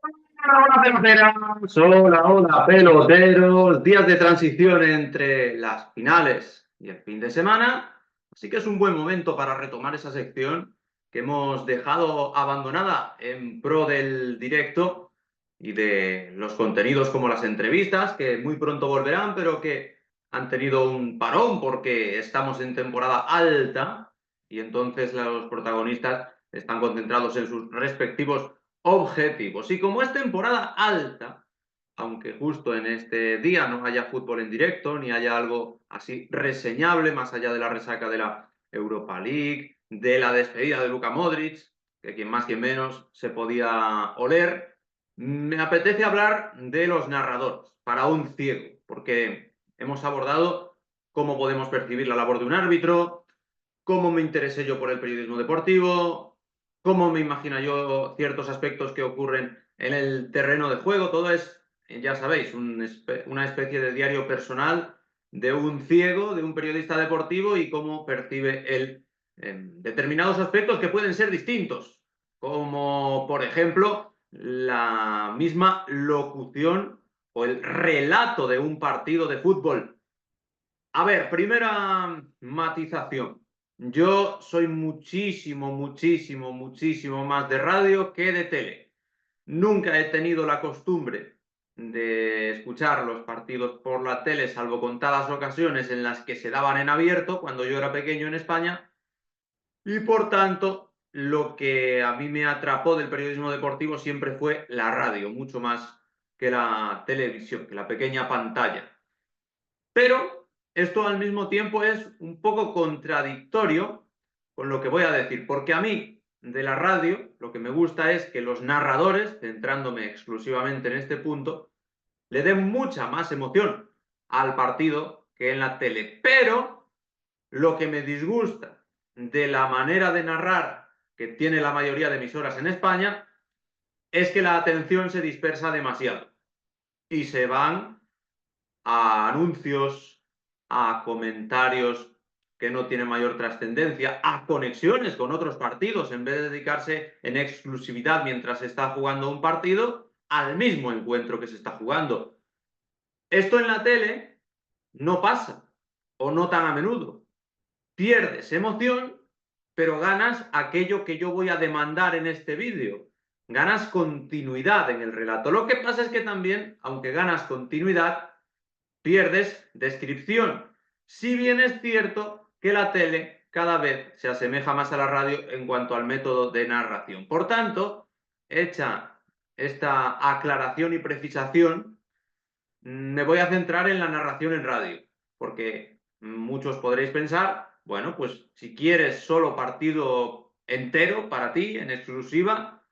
Hola, peloteros. Hola, hola, peloteros. Días de transición entre las finales y el fin de semana. Así que es un buen momento para retomar esa sección que hemos dejado abandonada en pro del directo y de los contenidos como las entrevistas, que muy pronto volverán, pero que han tenido un parón porque estamos en temporada alta y entonces los protagonistas están concentrados en sus respectivos objetivos. Y como es temporada alta, aunque justo en este día no haya fútbol en directo, ni haya algo así reseñable, más allá de la resaca de la Europa League, de la despedida de Luka Modric, que quien más quien menos se podía oler, me apetece hablar de los narradores para un ciego, porque hemos abordado cómo podemos percibir la labor de un árbitro, cómo me interesé yo por el periodismo deportivo, cómo me imagino yo ciertos aspectos que ocurren en el terreno de juego. Todo es, ya sabéis, una especie de diario personal de un ciego, de un periodista deportivo y cómo percibe él determinados aspectos que pueden ser distintos, como por ejemplo la misma locución o el relato de un partido de fútbol. A ver, primera matización. Yo soy muchísimo más de radio que de tele. Nunca he tenido la costumbre de escuchar los partidos por la tele, salvo contadas ocasiones en las que se daban en abierto cuando yo era pequeño en España. Y por tanto, lo que a mí me atrapó del periodismo deportivo siempre fue la radio, mucho más que la televisión, que la pequeña pantalla. Pero esto al mismo tiempo es un poco contradictorio con lo que voy a decir, porque a mí de la radio lo que me gusta es que los narradores, centrándome exclusivamente en este punto, le den mucha más emoción al partido que en la tele. Pero lo que me disgusta de la manera de narrar que tiene la mayoría de emisoras en España es que la atención se dispersa demasiado y se van a anuncios, a comentarios que no tienen mayor trascendencia, a conexiones con otros partidos, en vez de dedicarse en exclusividad mientras se está jugando un partido al mismo encuentro que se está jugando. Esto en la tele no pasa, o no tan a menudo. Pierdes emoción, pero ganas aquello que yo voy a demandar en este vídeo. Ganas continuidad en el relato. Lo que pasa es que también, aunque ganas continuidad, pierdes descripción. Si bien es cierto que la tele cada vez se asemeja más a la radio en cuanto al método de narración. Por tanto, hecha esta aclaración y precisación, me voy a centrar en la narración en radio, porque muchos podréis pensar, bueno, pues si quieres solo partido entero para ti, en exclusiva,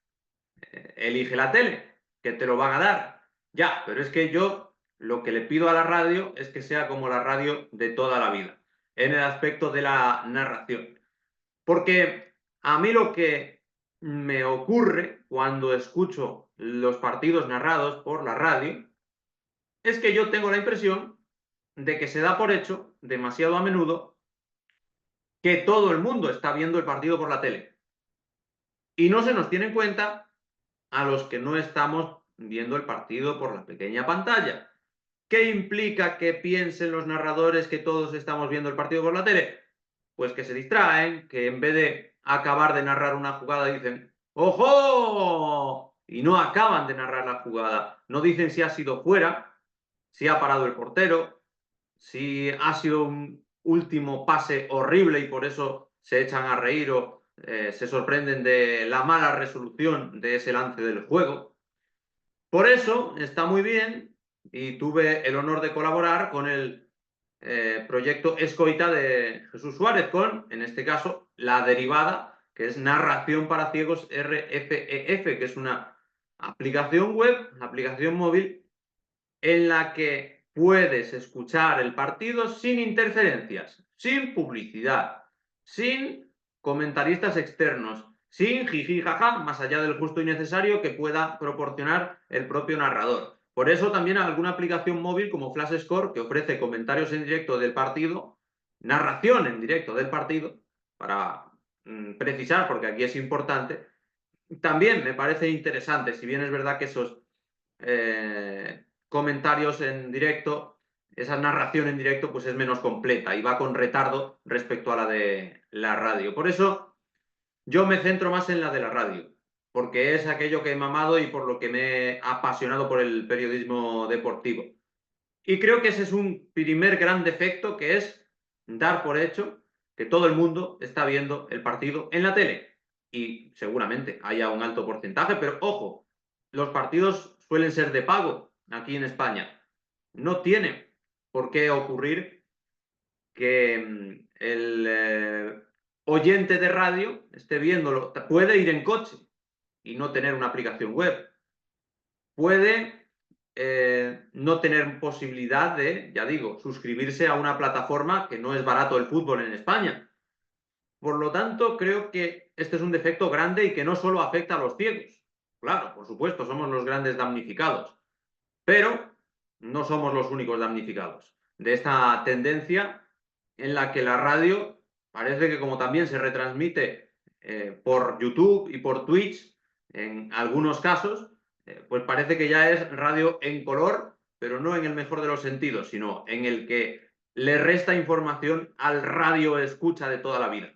elige la tele, que te lo van a dar. Ya, pero es que yo lo que le pido a la radio es que sea como la radio de toda la vida, en el aspecto de la narración. Porque a mí lo que me ocurre cuando escucho los partidos narrados por la radio es que yo tengo la impresión de que se da por hecho demasiado a menudo que todo el mundo está viendo el partido por la tele. Y no se nos tiene en cuenta a los que no estamos viendo el partido por la pequeña pantalla. ¿Qué implica que piensen los narradores que todos estamos viendo el partido por la tele? Pues que se distraen, que en vez de acabar de narrar una jugada dicen ¡ojo! Y no acaban de narrar la jugada. No dicen si ha sido fuera, si ha parado el portero, si ha sido un último pase horrible y por eso se echan a reír o se sorprenden de la mala resolución de ese lance del juego. Por eso está muy bien y tuve el honor de colaborar con el proyecto Escoita de Jesús Suárez con, en este caso, la derivada, que es Narración para Ciegos RFEF, que es una aplicación web, una aplicación móvil en la que puedes escuchar el partido sin interferencias, sin publicidad, sin comentaristas externos, sin jiji jaja, más allá del justo y necesario que pueda proporcionar el propio narrador. Por eso también alguna aplicación móvil como Flash Score que ofrece comentarios en directo del partido, narración en directo del partido, para precisar, porque aquí es importante, también me parece interesante, si bien es verdad que esos comentarios en directo, esa narración en directo, pues es menos completa y va con retardo respecto a la de la radio. Por eso yo me centro más en la de la radio, porque es aquello que he mamado y por lo que me he apasionado por el periodismo deportivo. Y creo que ese es un primer gran defecto, que es dar por hecho que todo el mundo está viendo el partido en la tele. Y seguramente haya un alto porcentaje, pero ojo, los partidos suelen ser de pago aquí en España. No tiene por qué ocurrir que el oyente de radio esté viéndolo. Puede ir en coche y no tener una aplicación web. Puede no tener posibilidad de, ya digo, suscribirse a una plataforma, que no es barato el fútbol en España. Por lo tanto, creo que este es un defecto grande y que no solo afecta a los ciegos. Claro, por supuesto, somos los grandes damnificados, pero no somos los únicos damnificados de esta tendencia en la que la radio parece que, como también se retransmite por YouTube y por Twitch en algunos casos, pues parece que ya es radio en color, pero no en el mejor de los sentidos, sino en el que le resta información al radio escucha de toda la vida.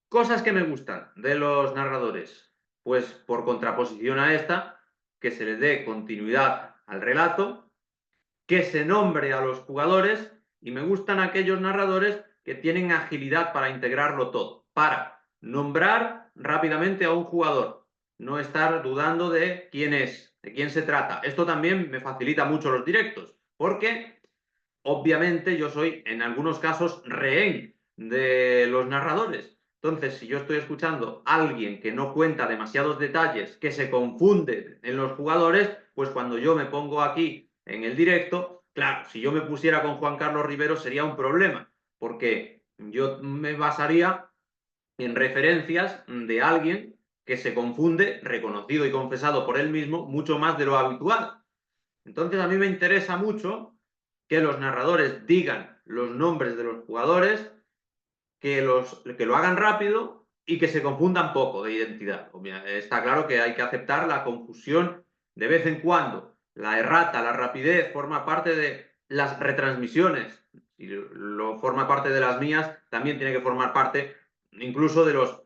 Cosas que me gustan de los narradores, pues por contraposición a esta, que se le dé continuidad al relato, que se nombre a los jugadores, y me gustan aquellos narradores que tienen agilidad para integrarlo todo, para nombrar rápidamente a un jugador, no estar dudando de quién es, de quién se trata. Esto también me facilita mucho los directos, porque obviamente yo soy en algunos casos rehén de los narradores. Entonces, si yo estoy escuchando a alguien que no cuenta demasiados detalles, que se confunde en los jugadores, pues cuando yo me pongo aquí en el directo, claro, si yo me pusiera con Juan Carlos Rivero sería un problema, porque yo me basaría en referencias de alguien que se confunde, reconocido y confesado por él mismo, mucho más de lo habitual. Entonces a mí me interesa mucho que los narradores digan los nombres de los jugadores, que lo hagan rápido y que se confundan poco de identidad. Está claro que hay que aceptar la confusión de vez en cuando. La errata, la rapidez forma parte de las retransmisiones. Si lo forma parte de las mías, también tiene que formar parte incluso de los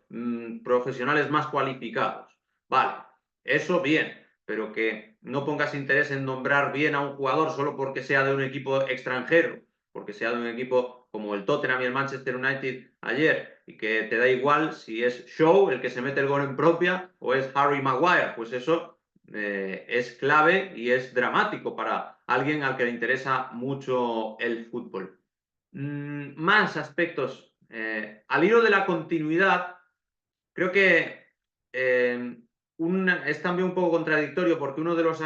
profesionales más cualificados. Vale, eso bien, pero que no pongas interés en nombrar bien a un jugador solo porque sea de un equipo extranjero, porque sea de un equipo como el Tottenham y el Manchester United ayer, y que te da igual si es Shaw el que se mete el gol en propia o es Harry Maguire. Pues eso es clave y es dramático para alguien al que le interesa mucho el fútbol. Más aspectos. Al hilo de la continuidad, creo que es también un poco contradictorio, porque uno de los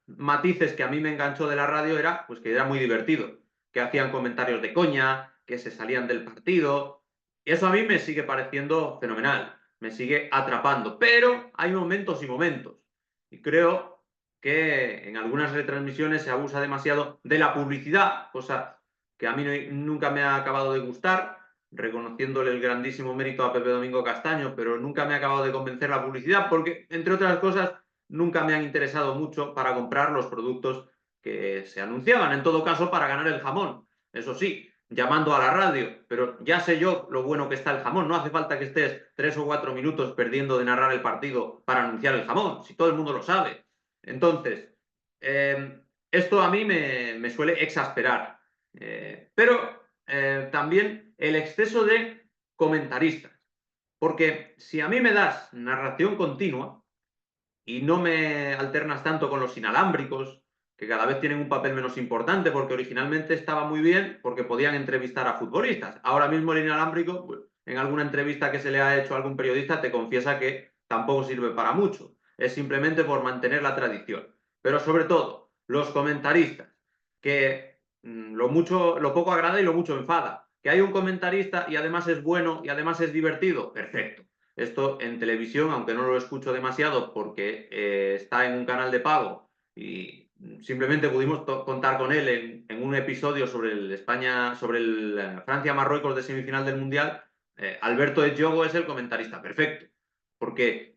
matices que a mí me enganchó de la radio era pues que era muy divertido, que hacían comentarios de coña, que se salían del partido. Y eso a mí me sigue pareciendo fenomenal, me sigue atrapando. Pero hay momentos y momentos. Y creo que en algunas retransmisiones se abusa demasiado de la publicidad, cosa que a mí nunca me ha acabado de gustar, reconociéndole el grandísimo mérito a Pepe Domingo Castaño, pero nunca me ha acabado de convencer la publicidad porque, entre otras cosas, nunca me han interesado mucho para comprar los productos que se anunciaban, en todo caso para ganar el jamón. Eso sí, llamando a la radio, pero ya sé yo lo bueno que está el jamón, no hace falta que estés 3 o 4 minutos perdiendo de narrar el partido para anunciar el jamón, si todo el mundo lo sabe. Entonces, esto a mí me suele exasperar, pero también el exceso de comentaristas. Porque si a mí me das narración continua y no me alternas tanto con los inalámbricos, que cada vez tienen un papel menos importante, porque originalmente estaba muy bien porque podían entrevistar a futbolistas. Ahora mismo el inalámbrico, pues, en alguna entrevista que se le ha hecho a algún periodista, te confiesa que tampoco sirve para mucho. Es simplemente por mantener la tradición. Pero sobre todo, los comentaristas, que lo poco agrada y lo mucho enfada. Que hay un comentarista y además es bueno y además es divertido, perfecto. Esto en televisión, aunque no lo escucho demasiado porque está en un canal de pago y simplemente pudimos contar con él en un episodio sobre el España, sobre el Francia-Marruecos de semifinal del Mundial. Alberto Ediogo es el comentarista perfecto. porque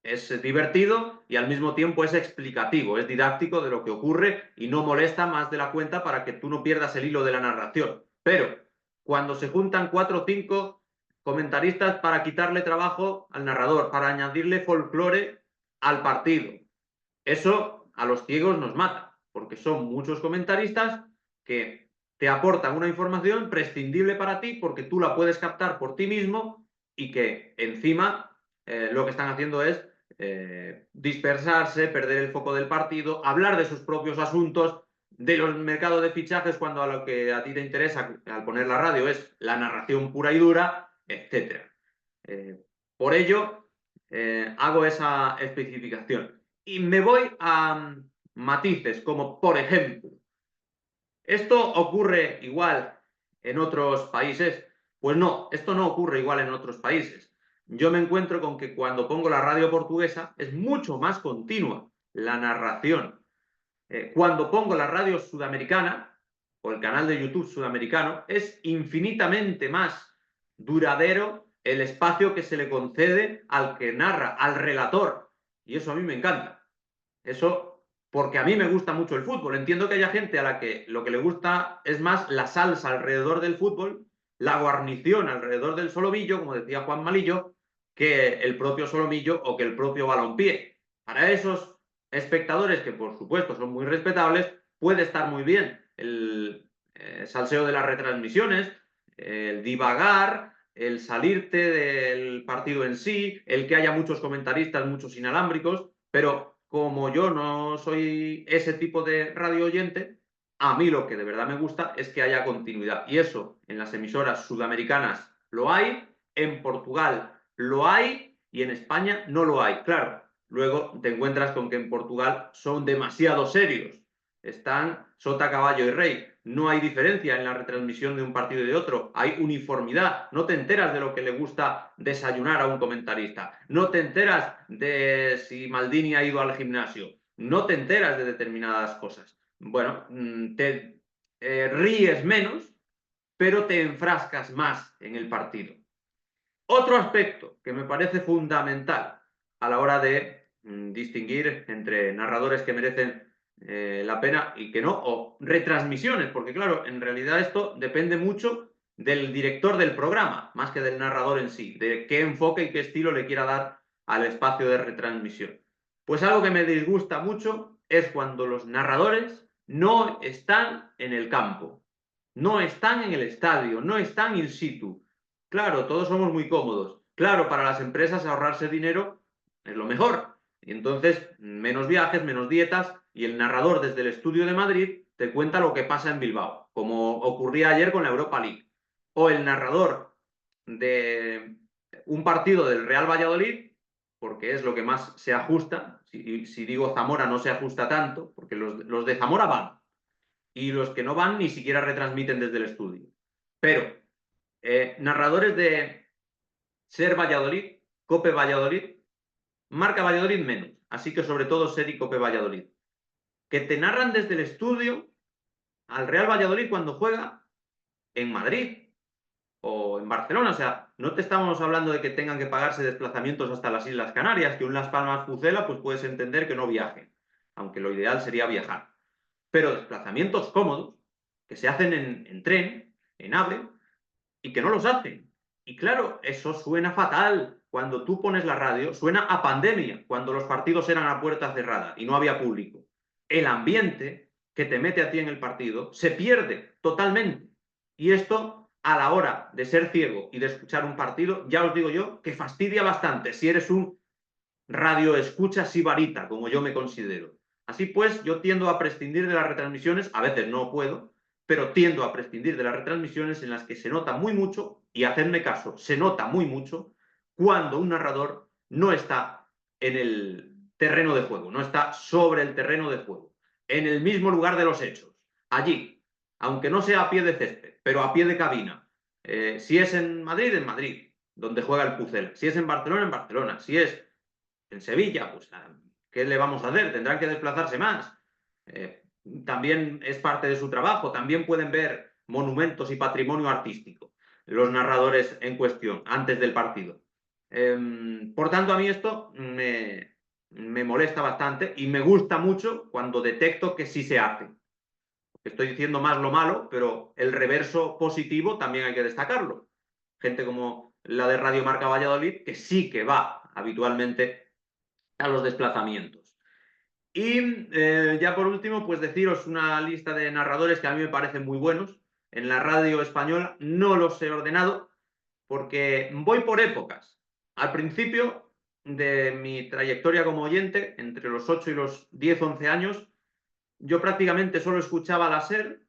es divertido y al mismo tiempo es explicativo, es didáctico de lo que ocurre y no molesta más de la cuenta para que tú no pierdas el hilo de la narración. Pero cuando se juntan 4 o 5 comentaristas para quitarle trabajo al narrador, para añadirle folclore al partido, eso a los ciegos nos mata, porque son muchos comentaristas que te aportan una información prescindible para ti porque tú la puedes captar por ti mismo y que encima lo que están haciendo es dispersarse, perder el foco del partido, hablar de sus propios asuntos, de los mercados de fichajes cuando a lo que a ti te interesa al poner la radio es la narración pura y dura, etc. Por ello, hago esa especificación. Y me voy a matices, como por ejemplo, ¿esto ocurre igual en otros países? Pues no, esto no ocurre igual en otros países. Yo me encuentro con que cuando pongo la radio portuguesa es mucho más continua la narración. Cuando pongo la radio sudamericana o el canal de YouTube sudamericano es infinitamente más duradero el espacio que se le concede al que narra, al relator. Y eso a mí me encanta. Eso porque a mí me gusta mucho el fútbol. Entiendo que haya gente a la que lo que le gusta es más la salsa alrededor del fútbol, la guarnición alrededor del solomillo, como decía Juan Malillo, que el propio solomillo o que el propio balompié. Para esos espectadores, que por supuesto son muy respetables, puede estar muy bien el salseo de las retransmisiones, el divagar, el salirte del partido en sí, el que haya muchos comentaristas, muchos inalámbricos, pero como yo no soy ese tipo de radio oyente, a mí lo que de verdad me gusta es que haya continuidad. Y eso en las emisoras sudamericanas lo hay, en Portugal lo hay y en España no lo hay. Claro, luego te encuentras con que en Portugal son demasiado serios. Están sota, caballo y rey. No hay diferencia en la retransmisión de un partido y de otro. Hay uniformidad. No te enteras de lo que le gusta desayunar a un comentarista. No te enteras de si Maldini ha ido al gimnasio. No te enteras de determinadas cosas. Bueno, te ríes menos, pero te enfrascas más en el partido. Otro aspecto que me parece fundamental a la hora de distinguir entre narradores que merecen la pena y que no, o retransmisiones, porque claro, en realidad esto depende mucho del director del programa, más que del narrador en sí, de qué enfoque y qué estilo le quiera dar al espacio de retransmisión. Pues algo que me disgusta mucho es cuando los narradores no están en el campo, no están en el estadio, no están in situ. Claro, todos somos muy cómodos. Claro, para las empresas ahorrarse dinero es lo mejor. Y entonces, menos viajes, menos dietas, y el narrador desde el estudio de Madrid te cuenta lo que pasa en Bilbao, como ocurría ayer con la Europa League. O el narrador de un partido del Real Valladolid, porque es lo que más se ajusta. Si digo Zamora no se ajusta tanto, porque los de Zamora van, y los que no van ni siquiera retransmiten desde el estudio. Pero narradores de Ser Valladolid, Cope Valladolid, Marca Valladolid menos, así que sobre todo Ser y Cope Valladolid, que te narran desde el estudio al Real Valladolid cuando juega en Madrid o en Barcelona. O sea, no te estamos hablando de que tengan que pagarse desplazamientos hasta las Islas Canarias, que un Las Palmas Pucela, pues puedes entender que no viajen, aunque lo ideal sería viajar. Pero desplazamientos cómodos, que se hacen en tren, en AVE, y que no los hacen. Y claro, eso suena fatal. Cuando tú pones la radio, suena a pandemia, cuando los partidos eran a puerta cerrada y no había público. El ambiente que te mete a ti en el partido se pierde totalmente. Y esto, a la hora de ser ciego y de escuchar un partido, ya os digo yo que fastidia bastante si eres un radio escucha sibarita, como yo me considero. Así pues, yo tiendo a prescindir de las retransmisiones, a veces no puedo, pero tiendo a prescindir de las retransmisiones en las que se nota muy mucho, y hacedme caso, se nota muy mucho cuando un narrador no está en el terreno de juego, no está sobre el terreno de juego, en el mismo lugar de los hechos, allí, aunque no sea a pie de césped, pero a pie de cabina. Si es en Madrid, donde juega el Pucel. Si es en Barcelona. Si es en Sevilla, pues ¿qué le vamos a hacer? Tendrán que desplazarse más. También es parte de su trabajo, también pueden ver monumentos y patrimonio artístico los narradores en cuestión antes del partido. Por tanto, a mí esto me molesta bastante y me gusta mucho cuando detecto que sí se hace. Estoy diciendo más lo malo, pero el reverso positivo también hay que destacarlo. Gente como la de Radio Marca Valladolid, que sí que va habitualmente a los desplazamientos. Y ya por último, pues deciros una lista de narradores que a mí me parecen muy buenos. En la radio española no los he ordenado porque voy por épocas. Al principio de mi trayectoria como oyente, entre los 8 y los 10, 11 años, yo prácticamente solo escuchaba la SER,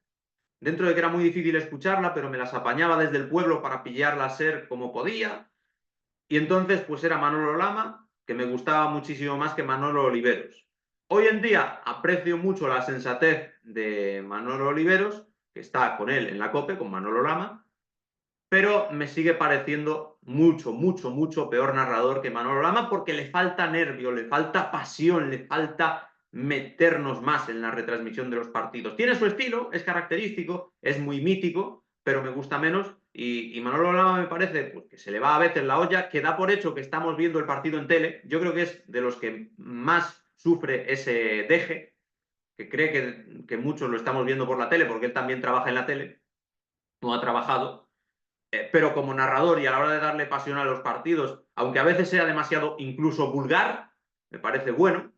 dentro de que era muy difícil escucharla, pero me las apañaba desde el pueblo para pillar la SER como podía. Y entonces, pues era Manolo Lama, que me gustaba muchísimo más que Manolo Oliveros. Hoy en día aprecio mucho la sensatez de Manolo Oliveros, que está con él en la COPE, con Manolo Lama, pero me sigue pareciendo mucho, mucho, mucho peor narrador que Manolo Lama porque le falta nervio, le falta pasión, le falta meternos más en la retransmisión de los partidos. Tiene su estilo, es característico, es muy mítico, pero me gusta menos y Manolo Lama me parece pues, que se le va a veces la olla, que da por hecho que estamos viendo el partido en tele. Yo creo que es de los que más sufre ese deje, que cree que muchos lo estamos viendo por la tele porque él también trabaja en la tele, no ha trabajado, pero como narrador y a la hora de darle pasión a los partidos, aunque a veces sea demasiado incluso vulgar, me parece bueno.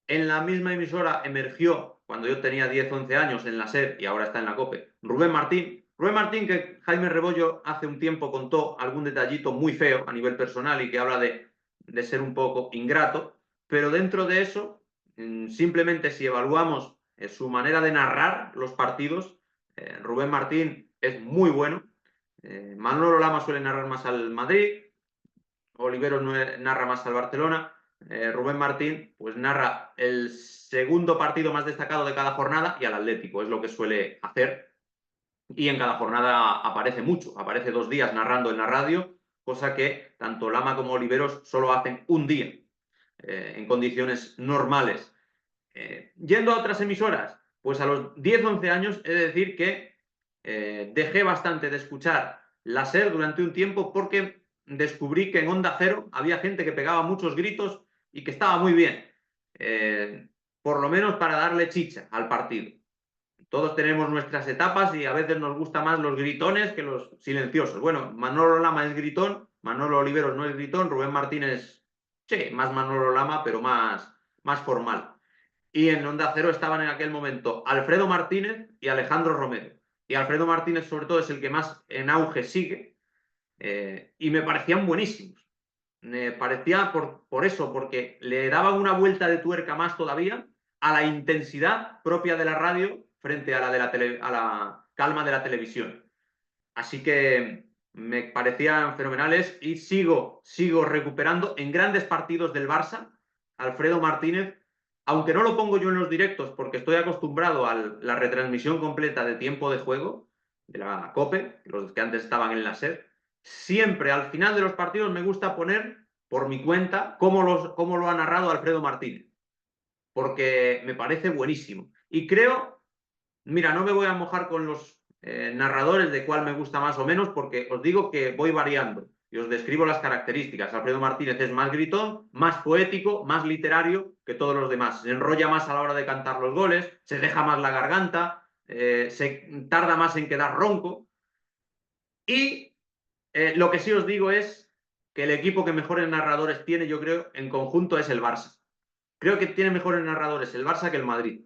En la misma emisora emergió, cuando yo tenía 10, 11 años, en la SER y ahora está en la COPE, Rubén Martín. Rubén Martín, que Jaime Rebollo hace un tiempo contó algún detallito muy feo a nivel personal y que habla de ser un poco ingrato, pero dentro de eso, simplemente si evaluamos su manera de narrar los partidos, Rubén Martín es muy bueno. Manolo Lama suele narrar más al Madrid, Oliveros narra más al Barcelona, Rubén Martín pues narra el segundo partido más destacado de cada jornada y al Atlético, es lo que suele hacer. Y en cada jornada aparece mucho, aparece 2 días narrando en la radio, cosa que tanto Lama como Oliveros solo hacen un día, en condiciones normales. Yendo a otras emisoras, pues a los 10, 11 años he de decir que dejé bastante de escuchar la SER durante un tiempo porque descubrí que en Onda Cero había gente que pegaba muchos gritos y que estaba muy bien, por lo menos para darle chicha al partido. Todos tenemos nuestras etapas y a veces nos gustan más los gritones que los silenciosos. Bueno, Manolo Lama es gritón, Manolo Oliveros no es gritón, Rubén Martínez, sí, más Manolo Lama, pero más formal. Y en Onda Cero estaban en aquel momento Alfredo Martínez y Alejandro Romero. Y Alfredo Martínez, sobre todo, es el que más en auge sigue. Y me parecían buenísimos. Me parecía por eso, porque le daban una vuelta de tuerca más todavía a la intensidad propia de la radio frente a a la calma de la televisión. Así que me parecían fenomenales y sigo recuperando en grandes partidos del Barça, Alfredo Martínez, aunque no lo pongo yo en los directos porque estoy acostumbrado a la retransmisión completa de tiempo de juego de la COPE, los que antes estaban en la SER, siempre al final de los partidos me gusta poner por mi cuenta cómo lo ha narrado Alfredo Martínez, porque me parece buenísimo. Y creo, mira, no me voy a mojar con los narradores de cuál me gusta más o menos, porque os digo que voy variando y os describo las características. Alfredo Martínez es más gritón, más poético, más literario que todos los demás. Se enrolla más a la hora de cantar los goles, se deja más la garganta, se tarda más en quedar ronco. Y lo que sí os digo es que el equipo que mejores narradores tiene, yo creo, en conjunto es el Barça. Creo que tiene mejores narradores el Barça que el Madrid.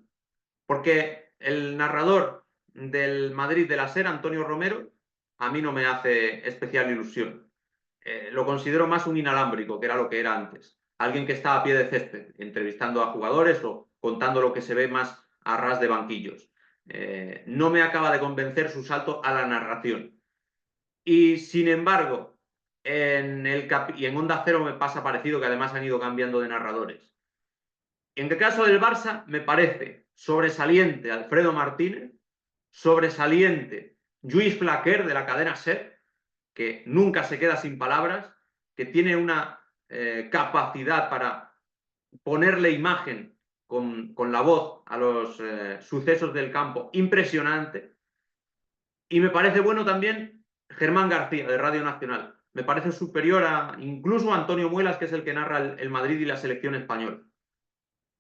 Porque el narrador del Madrid de la SER, Antonio Romero, a mí no me hace especial ilusión. Lo considero más un inalámbrico, que era lo que era antes. Alguien que está a pie de césped, entrevistando a jugadores o contando lo que se ve más a ras de banquillos. No me acaba de convencer su salto a la narración. Y sin embargo, y en Onda Cero me pasa parecido, que además han ido cambiando de narradores. En el caso del Barça, me parece sobresaliente Alfredo Martínez, sobresaliente Lluís Flaquer de la cadena SER, que nunca se queda sin palabras, que tiene una capacidad para ponerle imagen con la voz a los sucesos del campo impresionante. Y me parece bueno también Germán García, de Radio Nacional. me parece superior a incluso a Antonio Muelas, que es el que narra el Madrid y la selección española.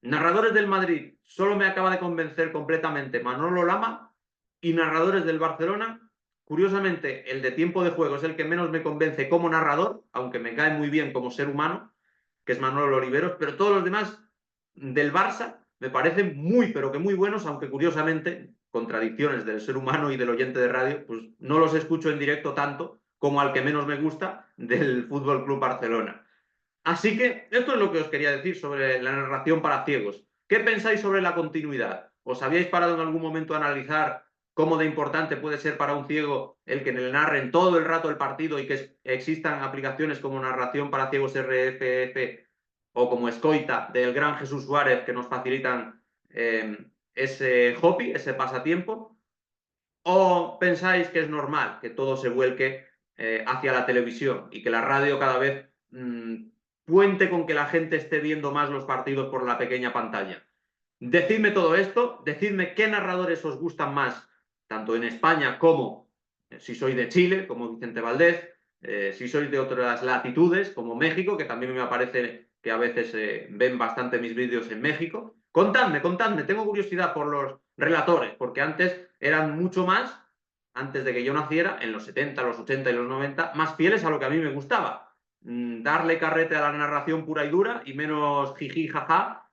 Narradores del Madrid, solo me acaba de convencer completamente Manolo Lama, y narradores del Barcelona, curiosamente, el de Tiempo de Juego es el que menos me convence como narrador, aunque me cae muy bien como ser humano, que es Manolo Oliveros, pero todos los demás del Barça me parecen muy, pero que muy buenos, aunque curiosamente, contradicciones del ser humano y del oyente de radio, pues no los escucho en directo tanto como al que menos me gusta del Fútbol Club Barcelona. Así que esto es lo que os quería decir sobre la narración para ciegos. ¿Qué pensáis sobre la continuidad? ¿Os habíais parado en algún momento a analizar cómo de importante puede ser para un ciego el que le narren todo el rato el partido y que existan aplicaciones como Narración para Ciegos RFF o como Escoita del gran Jesús Suárez que nos facilitan ese hobby, ese pasatiempo? ¿O pensáis que es normal que todo se vuelque hacia la televisión y que la radio cada vez cuente con que la gente esté viendo más los partidos por la pequeña pantalla? Decidme todo esto, decidme qué narradores os gustan más, tanto en España como si sois de Chile, como Vicente Valdés, si sois de otras latitudes, como México, que también me parece que a veces ven bastante mis vídeos en México. Contadme, contadme, tengo curiosidad por los relatores, porque antes eran mucho más, antes de que yo naciera, en los 70, los 80 y los 90, más fieles a lo que a mí me gustaba. Darle carrete a la narración pura y dura y menos jiji jaja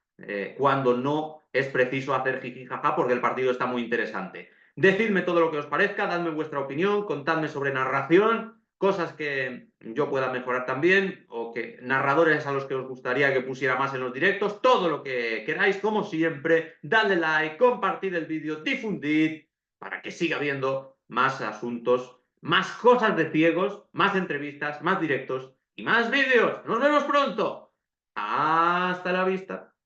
cuando no es preciso hacer jiji jaja porque el partido está muy interesante. Decidme todo lo que os parezca, dadme vuestra opinión, contadme sobre narración, cosas que yo pueda mejorar también, o que narradores a los que os gustaría que pusiera más en los directos, todo lo que queráis, como siempre, dadle like, compartid el vídeo, difundid, para que siga habiendo más asuntos, más cosas de ciegos, más entrevistas, más directos y más vídeos. ¡Nos vemos pronto! ¡Hasta la vista!